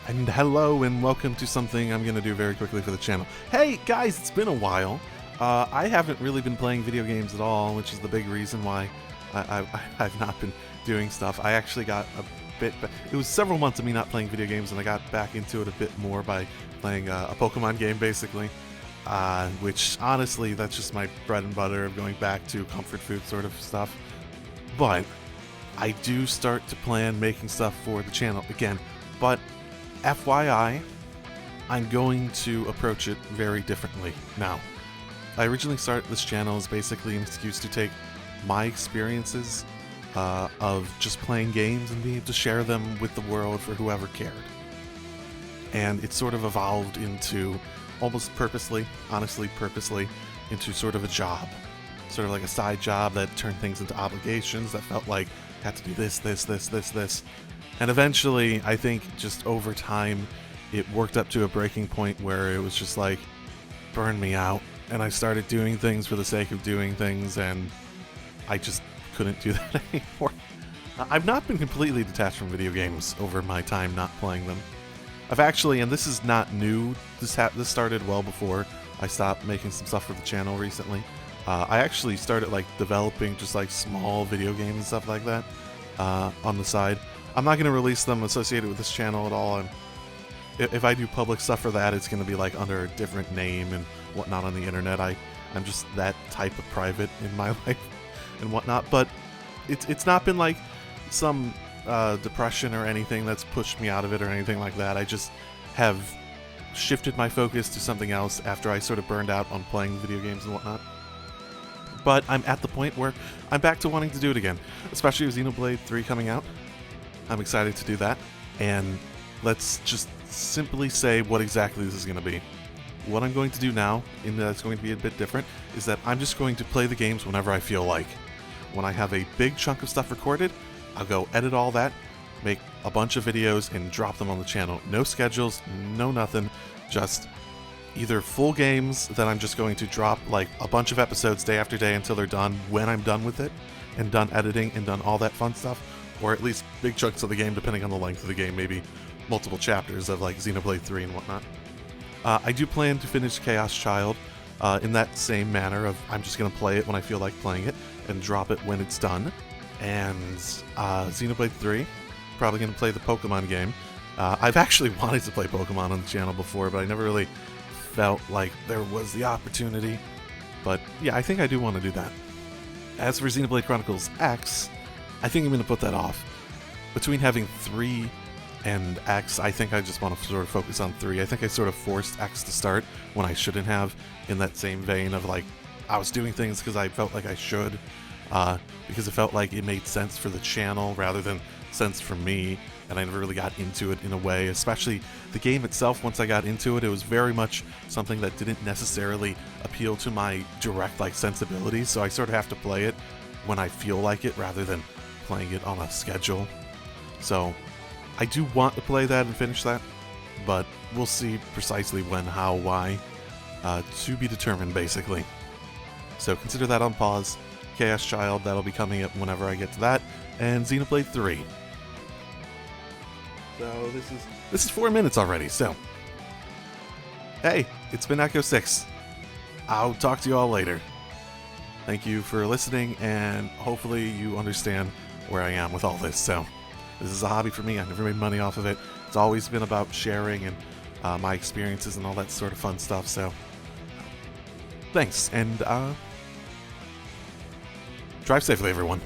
And hello and welcome to something I'm going to do very quickly for the channel. Hey guys, it's been a while. I haven't really been playing video games at all, which is the big reason why I've not been doing stuff. I actually got a bit... It was several months of me not playing video games, and I got back into it a bit more by playing a Pokemon game, basically. Which, honestly, that's just my bread and butter of going back to comfort food sort of stuff. But I do start to plan making stuff for the channel again. But FYI, I'm going to approach it very differently now. I originally started this channel as basically an excuse to take my experiences of just playing games and being able to share them with the world for whoever cared. And it sort of evolved into, almost purposely, honestly purposely, into sort of a job. Sort of like a side job that turned things into obligations that felt like I had to do this. And eventually, I think just over time, it worked up to a breaking point where it was just like, burn me out. And I started doing things for the sake of doing things, and I just couldn't do that anymore. I've not been completely detached from video games over my time not playing them. I've actually, and this is not new, this started well before I stopped making some stuff for the channel recently. I actually started like developing just like small video games and stuff like that on the side. I'm not going to release them associated with this channel at all, and if I do public stuff for that, it's going to be like under a different name and whatnot on the internet. I'm just that type of private in my life and whatnot, but it's not been like some depression or anything that's pushed me out of it or anything like that. I just have shifted my focus to something else after I sort of burned out on playing video games and whatnot. But I'm at the point where I'm back to wanting to do it again, especially with Xenoblade 3 coming out. I'm excited to do that, and let's just simply say what exactly this is going to be. What I'm going to do now, and that's going to be a bit different, is that I'm just going to play the games whenever I feel like. When I have a big chunk of stuff recorded, I'll go edit all that, make a bunch of videos, and drop them on the channel. No schedules, no nothing, just either full games that I'm just going to drop like a bunch of episodes day after day until they're done when I'm done with it, and done editing and done all that fun stuff, or at least big chunks of the game depending on the length of the game, maybe multiple chapters of like Xenoblade 3 and whatnot. I do plan to finish Chaos Child in that same manner of I'm just going to play it when I feel like playing it and drop it when it's done. And Xenoblade 3, probably going to play the Pokemon game. I've actually wanted to play Pokemon on the channel before, but I never really felt like there was the opportunity. But yeah, I think I do want to do that. As for Xenoblade Chronicles X, I think I'm going to put that off. Between having 3 and X, I think I just want to sort of focus on 3. I think I sort of forced X to start when I shouldn't have, in that same vein of like, I was doing things because I felt like I should, because it felt like it made sense for the channel rather than sense for me, and I never really got into it in a way, especially the game itself. Once I got into it, it was very much something that didn't necessarily appeal to my direct like sensibilities, so I sort of have to play it when I feel like it rather than playing it on a schedule. So I do want to play that and finish that, but we'll see precisely when, how, why, to be determined basically. So consider that on pause. Chaos Child, that'll be coming up whenever I get to that, and Xenoblade 3. So this is 4 minutes already, so hey, it's been Echo 6. I'll talk to you all later. Thank you for listening, and hopefully you understand where I am with all this. So this is a hobby for me. I never made money off of it. It's always been about sharing and my experiences and all that sort of fun stuff. So thanks, and drive safely, everyone.